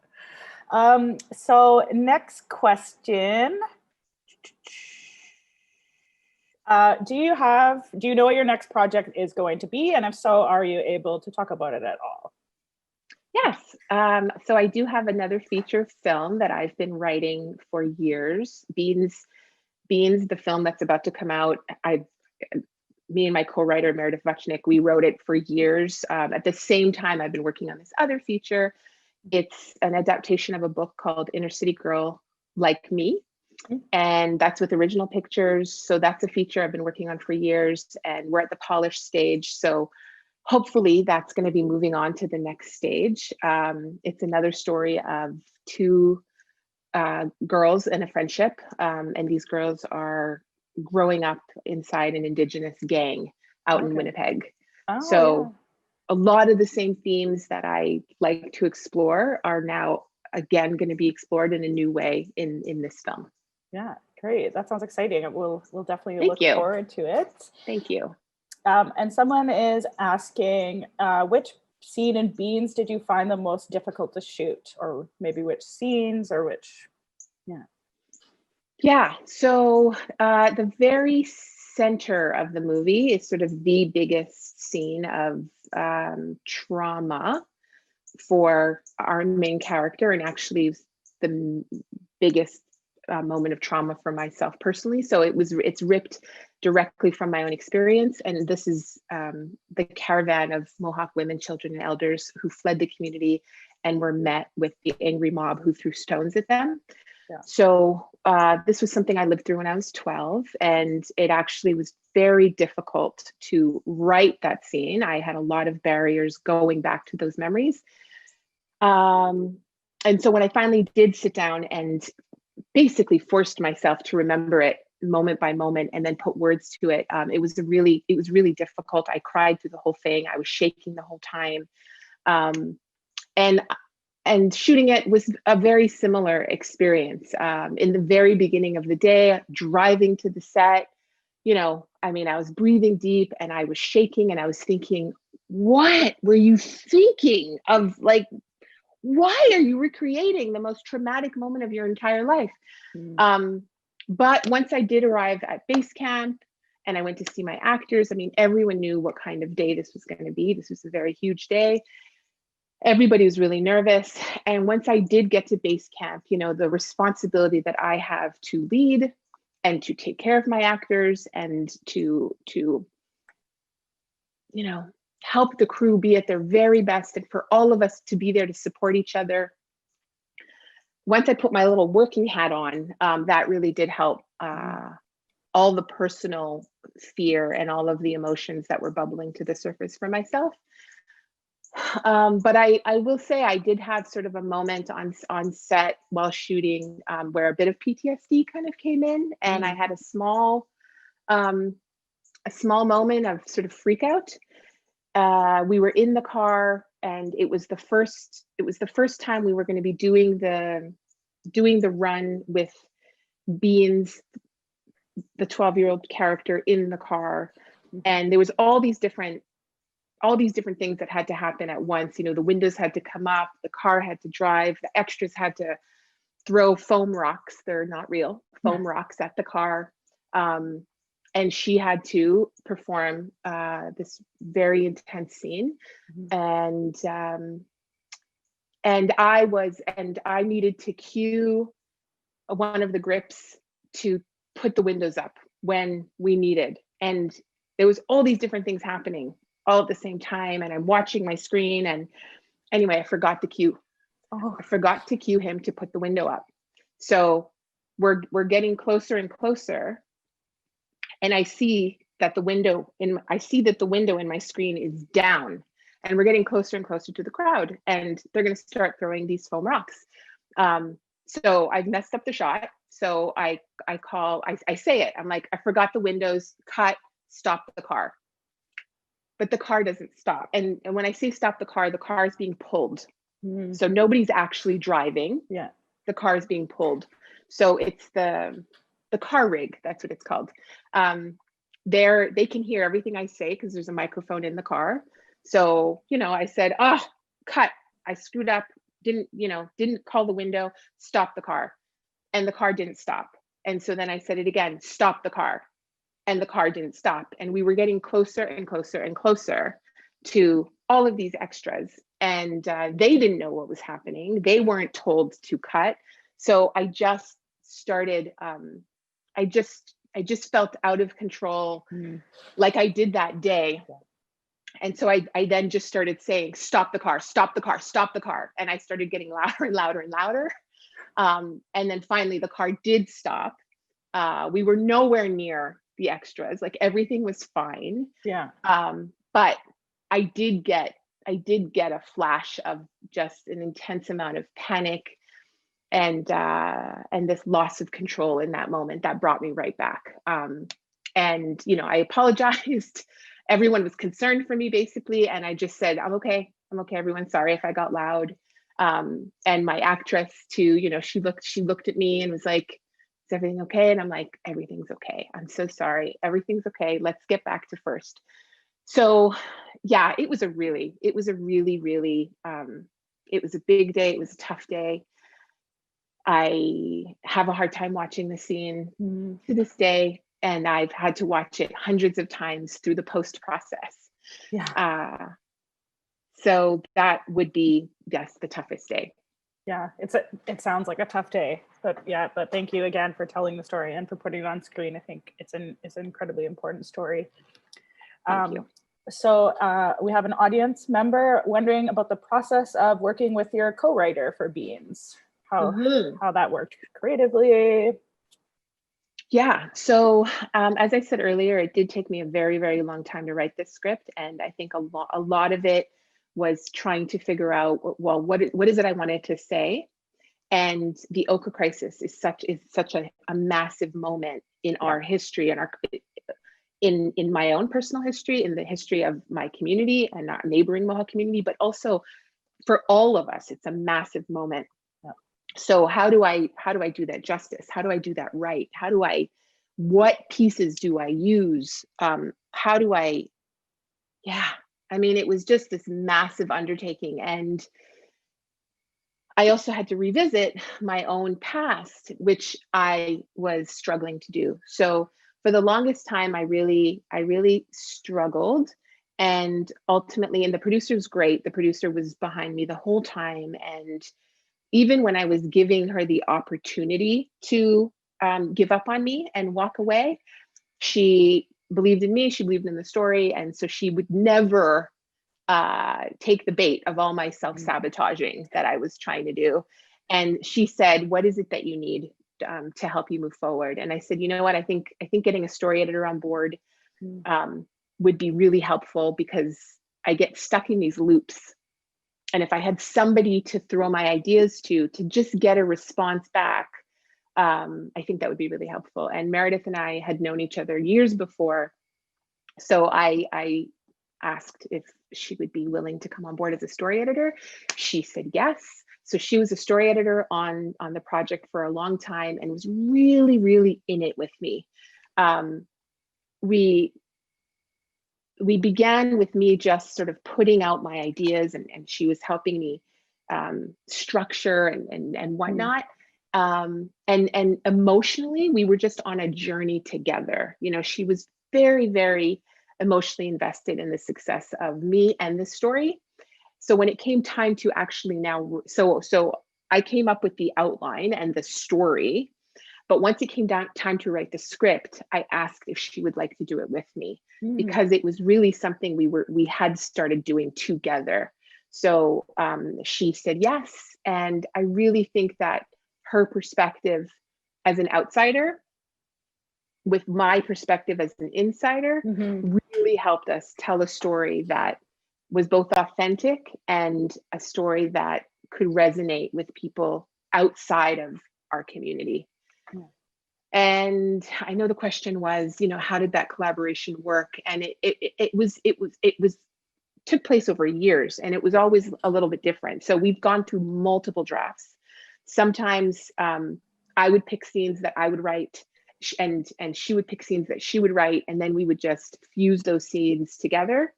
So next question. Do you know what your next project is going to be? And if so, are you able to talk about it at all? Yes. So I do have another feature film that I've been writing for years. Beans, the film that's about to come out. Me and my co-writer, Meredith Vuchnik, we wrote it for years. At the same time, I've been working on this other feature. It's an adaptation of a book called Inner City Girl Like Me. And that's with Original Pictures. So that's a feature I've been working on for years, and we're at the polished stage. So hopefully that's going to be moving on to the next stage. It's another story of 2 girls in a friendship. And these girls are growing up inside an Indigenous gang out in Winnipeg. A lot of the same themes that I like to explore are now again going to be explored in a new way in this film. Yeah, great. That sounds exciting. We'll definitely look forward to it. Thank you. And someone is asking, which scene in Beans did you find the most difficult to shoot, or maybe which scenes, or which? Yeah. So the very center of the movie is sort of the biggest scene of trauma for our main character, and actually the biggest moment of trauma for myself personally. So it's ripped directly from my own experience. And this is the caravan of Mohawk women, children, and elders who fled the community and were met with the angry mob who threw stones at them. Yeah. So this was something I lived through when I was 12, and it actually was very difficult to write that scene. I had a lot of barriers going back to those memories. And so when I finally did sit down and basically forced myself to remember it moment by moment and then put words to it, it was really difficult. I cried through the whole thing. I was shaking the whole time. And shooting it was a very similar experience. In the very beginning of the day, driving to the set, I was breathing deep and I was shaking and I was thinking, what were you thinking of? Like, why are you recreating the most traumatic moment of your entire life? But once I did arrive at base camp and I went to see my actors, everyone knew what kind of day this was going to be. This was a very huge day. Everybody was really nervous. And once I did get to base camp, the responsibility that I have to lead and to take care of my actors and to help the crew be at their very best and for all of us to be there to support each other. Once I put my little working hat on, that really did help all the personal fear and all of the emotions that were bubbling to the surface for myself. But I will say I did have sort of a moment on set while shooting where a bit of PTSD kind of came in, and I had a small moment of sort of freak out. We were in the car, and it was the first time we were going to be doing the run with Beans, the 12-year-old character, in the car, and there was all these different things that had to happen at once. The windows had to come up, the car had to drive, the extras had to throw foam rocks. They're not real foam rocks at the car. And she had to perform this very intense scene. And I needed to cue one of the grips to put the windows up when we needed. And there was all these different things happening all at the same time. And I'm watching my screen. And anyway, I forgot to cue. I forgot to cue him to put the window up. So we're getting closer and closer. And I see that the window in my screen is down, and we're getting closer and closer to the crowd, and they're going to start throwing these foam rocks. So I've messed up the shot. So I say it. I'm like, I forgot the windows, cut, stop the car. But the car doesn't stop. And when I say stop the car is being pulled. So nobody's actually driving. Yeah. The car is being pulled. So it's the car rig, that's what it's called. They can hear everything I say because there's a microphone in the car. So, I said, cut, I screwed up, didn't call the window, stop the car. And the car didn't stop. And so then I said it again, stop the car. And the car didn't stop. And we were getting closer and closer and closer to all of these extras. And they didn't know what was happening. They weren't told to cut. So I just started, I just felt out of control, like I did that day. And so I then just started saying, stop the car, stop the car, stop the car. And I started getting louder and louder and louder. And then finally the car did stop. We were nowhere near the extras, like everything was fine. Yeah. But I did get a flash of just an intense amount of panic and this loss of control in that moment that brought me right back. And I apologized. Everyone was concerned for me basically, and I just said, I'm okay, everyone, sorry if I got loud. And my actress too, she looked at me and was like, is everything okay? And I'm like, everything's okay. I'm so sorry. Everything's okay. Let's get back to first. So yeah, it was a really, it was a big day. It was a tough day. I have a hard time watching the scene to this day, and I've had to watch it hundreds of times through the post process. Yeah. So that would be, yes, the toughest day. Yeah, it sounds like a tough day, but thank you again for telling the story and for putting it on screen. I think it's an incredibly important story. Thank you. So we have an audience member wondering about the process of working with your co-writer for Beans, how that worked creatively. Yeah, so as I said earlier, it did take me a very, very long time to write this script, and I think a lot of it was trying to figure out, well, what is it I wanted to say? And the Oka crisis is such a massive moment in our history and in my own personal history, in the history of my community and our neighboring Mohawk community, but also for all of us, it's a massive moment. Yeah. So how do I do that justice? How do I do that right? What pieces do I use? How do I, I mean, it was just this massive undertaking. And I also had to revisit my own past, which I was struggling to do. So for the longest time, I really struggled. And ultimately, and the producer was great. The producer was behind me the whole time. And even when I was giving her the opportunity to give up on me and walk away, she believed in me, she believed in the story. And so she would never take the bait of all my self-sabotaging that I was trying to do. And she said, what is it that you need to help you move forward? And I said, you know what, I think getting a story editor on board would be really helpful, because I get stuck in these loops. And if I had somebody to throw my ideas to just get a response back, I think that would be really helpful. And Meredith and I had known each other years before. So I asked if she would be willing to come on board as a story editor. She said yes. So she was a story editor on the project for a long time and was really, really in it with me. We began with me just sort of putting out my ideas, and she was helping me structure and whatnot. And emotionally, we were just on a journey together. You know, she was very, very emotionally invested in the success of me and the story. So when it came time to actually so I came up with the outline and the story, but once it came down time to write the script, I asked if she would like to do it with me, because it was really something we had started doing together. So she said yes. And I really think that her perspective as an outsider with my perspective as an insider really helped us tell a story that was both authentic and a story that could resonate with people outside of our community. And I know the question was, you know, how did that collaboration work? And it took place over years, and it was always a little bit different. So we've gone through multiple drafts. Sometimes I would pick scenes that I would write, and she would pick scenes that she would write, and then we would just fuse those scenes together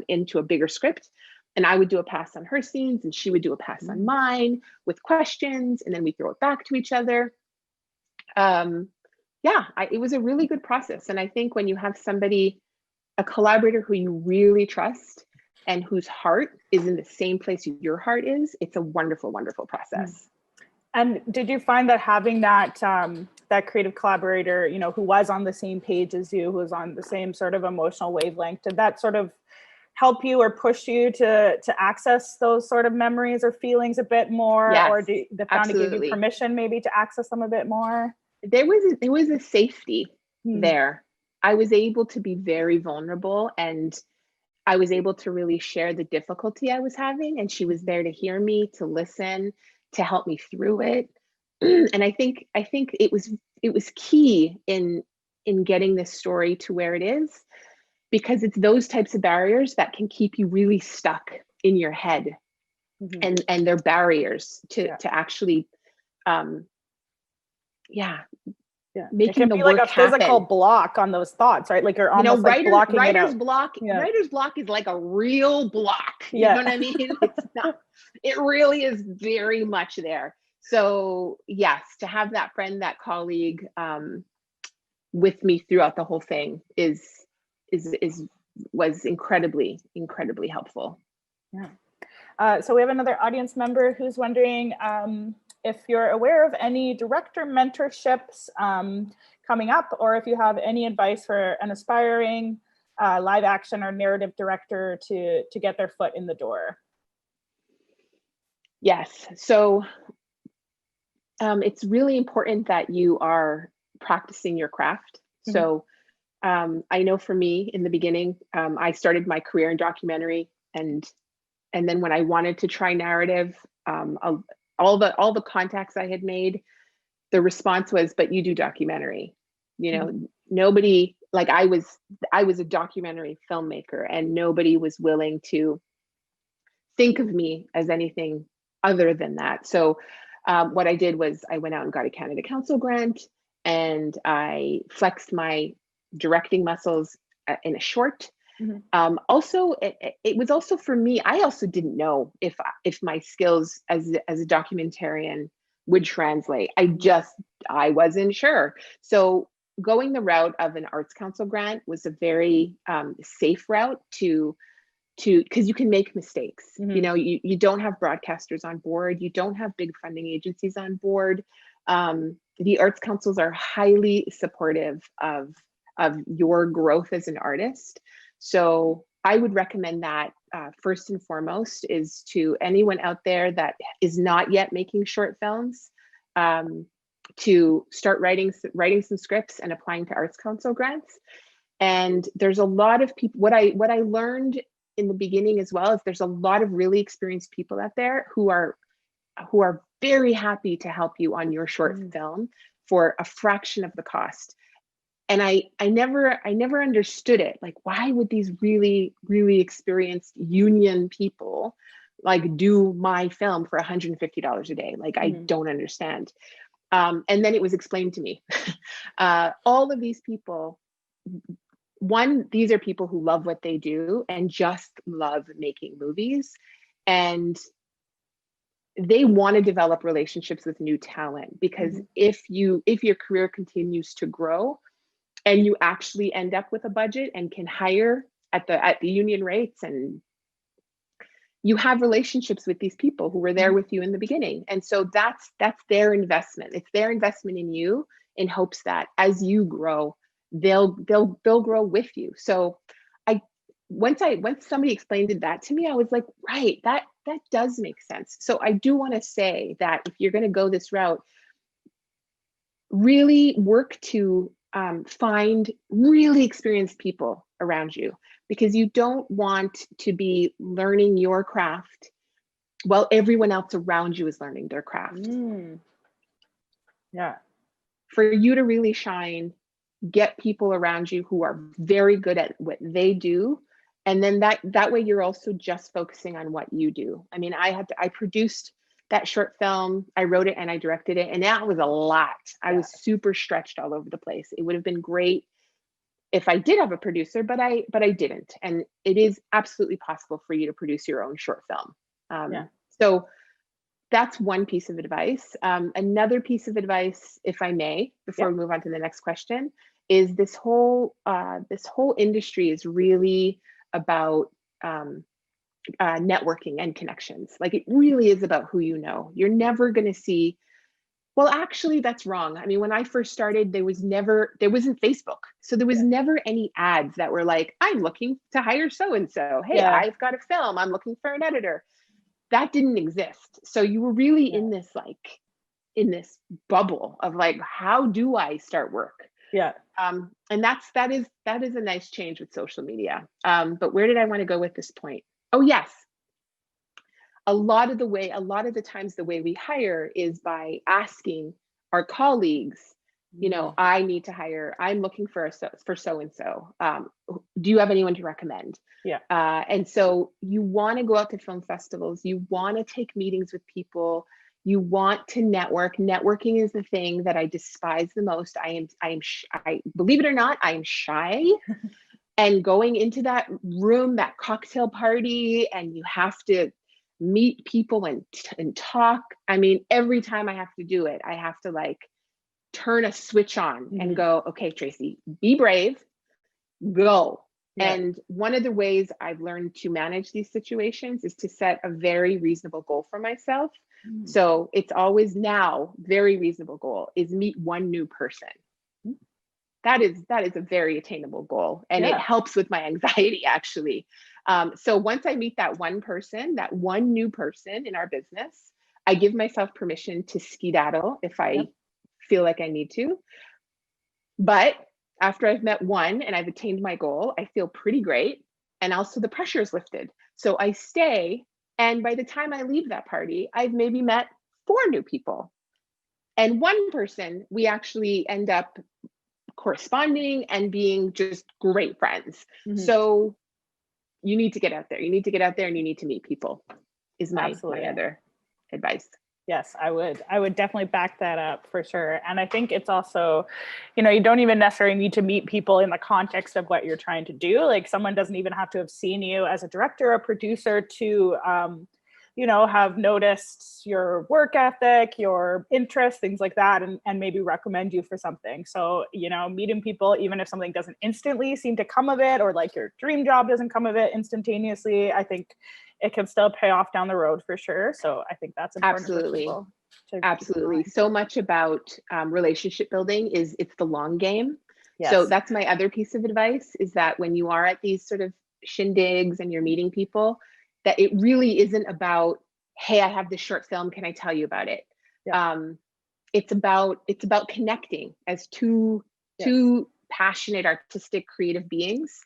into a bigger script. And I would do a pass on her scenes, and she would do a pass on mine with questions, and then we throw it back to each other. It was a really good process. And I think when you have a collaborator who you really trust and whose heart is in the same place your heart is, it's a wonderful, wonderful process. And did you find that having that creative collaborator, you know, who was on the same page as you, who was on the same sort of emotional wavelength, did that sort of help you or push you to access those sort of memories or feelings a bit more? Yes, or did the found to give you permission maybe to access them a bit more? There was a safety there. I was able to be very vulnerable, and I was able to really share the difficulty I was having, and she was there to hear me, to listen, to help me through it. And I think it was key in getting this story to where it is, because it's those types of barriers that can keep you really stuck in your head, and they're barriers to actually making the work like a physical happen. block on those thoughts, right? Like you're almost like blocking writer's it out. block. Writer's block is like a real block. You know what I mean? It's not. It really is very much there. So yes, to have that friend, that colleague, with me throughout the whole thing was incredibly, incredibly helpful. Yeah. So we have another audience member who's wondering if you're aware of any director mentorships coming up, or if you have any advice for an aspiring live action or narrative director to get their foot in the door. Yes. So it's really important that you are practicing your craft. Mm-hmm. So I know for me in the beginning, I started my career in documentary, and then when I wanted to try narrative, all the contacts I had made, the response was, "But you do documentary." You know, mm-hmm. Nobody, like I was a documentary filmmaker, and nobody was willing to think of me as anything other than that. So what I did was I went out and got a Canada Council grant, and I flexed my directing muscles in a short. Mm-hmm. Also, it was also for me, I also didn't know if my skills as a documentarian would translate. I wasn't sure. So going the route of an Arts Council grant was a very safe route to because you can make mistakes. Mm-hmm. You know, you don't have broadcasters on board, you don't have big funding agencies on board. The Arts Councils are highly supportive of your growth as an artist. So I would recommend that first and foremost is to anyone out there that is not yet making short films, to start writing some scripts and applying to Arts Council grants. And there's a lot of people, what I learned in the beginning as well is there's a lot of really experienced people out there who are very happy to help you on your short film for a fraction of the cost. And I never understood it. Like, why would these really, really experienced union people like do my film for $150 a day? Like, I don't understand. And then it was explained to me. All of these people, one, these are people who love what they do and just love making movies. And they want to develop relationships with new talent, because if your career continues to grow and you actually end up with a budget and can hire at the union rates, and you have relationships with these people who were there with you in the beginning. And so that's their investment. It's their investment in you, in hopes that as you grow, they'll grow with you. So once somebody explained that to me, I was like, right, that does make sense. So I do want to say that if you're going to go this route, really work to find really experienced people around you, because you don't want to be learning your craft while everyone else around you is learning their craft. Yeah. For you to really shine, get people around you who are very good at what they do. And then that way you're also just focusing on what you do. I mean, I produced that short film, I wrote it and I directed it, and that was a lot. I was super stretched all over the place. It would have been great if I did have a producer, but I didn't. And it is absolutely possible for you to produce your own short film. So that's one piece of advice. Another piece of advice, if I may, before we move on to the next question, is this whole industry is really about networking and connections. Like, it really is about who you know. You're never going to see, well, actually, that's wrong. I mean, when I first started, there wasn't Facebook. So there was never any ads that were like, I'm looking to hire so-and-so. Hey, I've got a film, I'm looking for an editor. That didn't exist. So you were really in this bubble of like, how do I start work? Yeah. And that is a nice change with social media. But where did I want to go with this point? Oh, yes. A lot of the times the way we hire is by asking our colleagues, you know, I need to hire, I'm looking for so-and-so. Do you have anyone to recommend? Yeah. And so you want to go out to film festivals, you want to take meetings with people, you want to network. Networking is the thing that I despise the most. I believe it or not, I am shy. And going into that room, that cocktail party, and you have to meet people and talk. I mean, every time I have to do it, I have to like turn a switch on and go, okay, Tracey, be brave, go. Yeah. And one of the ways I've learned to manage these situations is to set a very reasonable goal for myself. So it's always now very reasonable goal is meet one new person. That is a very attainable goal, and it helps with my anxiety actually. So once I meet that one person, that one new person in our business, I give myself permission to skedaddle if I feel like I need to. But after I've met one and I've attained my goal, I feel pretty great. And also the pressure is lifted. So I stay. And by the time I leave that party, I've maybe met 4 new people. And one person, we actually end up corresponding and being just great friends. So you need to get out there. You need to get out there and you need to meet people is my other advice. Yes, I would definitely back that up for sure. And I think it's also, you don't even necessarily need to meet people in the context of what you're trying to do. Like someone doesn't even have to have seen you as a director or producer to, have noticed your work ethic, your interests, things like that, and maybe recommend you for something. So, meeting people, even if something doesn't instantly seem to come of it, or like your dream job doesn't come of it instantaneously, I think it can still pay off down the road for sure. So I think that's important. Absolutely. So much about relationship building it's the long game. So that's my other piece of advice is that when you are at these sort of shindigs and you're meeting people, that it really isn't about, hey, I have this short film, can I tell you about it? It's about connecting as two passionate, artistic, creative beings.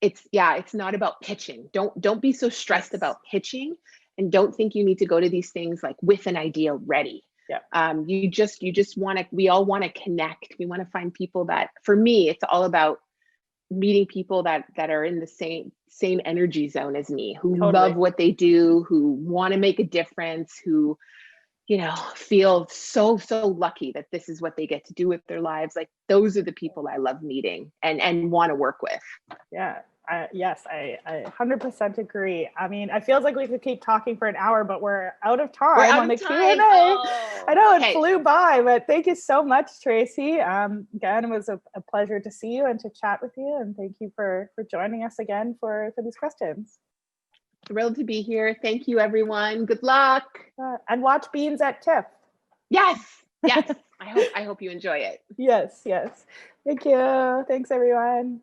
It's not about pitching. Don't be so stressed about pitching, and don't think you need to go to these things like with an idea ready. You just want to, we all want to connect. We want to find people that, for me, it's all about meeting people that are in the same energy zone as me, who love what they do, who want to make a difference, who feel so lucky that this is what they get to do with their lives. Like those are the people I love meeting and want to work with. Yes, I 100% agree. I mean, it feels like we could keep talking for an hour, but we're out of time on the Q&A. I know it flew by, but thank you so much, Tracey. Again, it was a pleasure to see you and to chat with you. And thank you for joining us again for these questions. Thrilled to be here. Thank you, everyone. Good luck. And watch Beans at TIFF. Yes. I hope you enjoy it. Yes. Thank you. Thanks, everyone.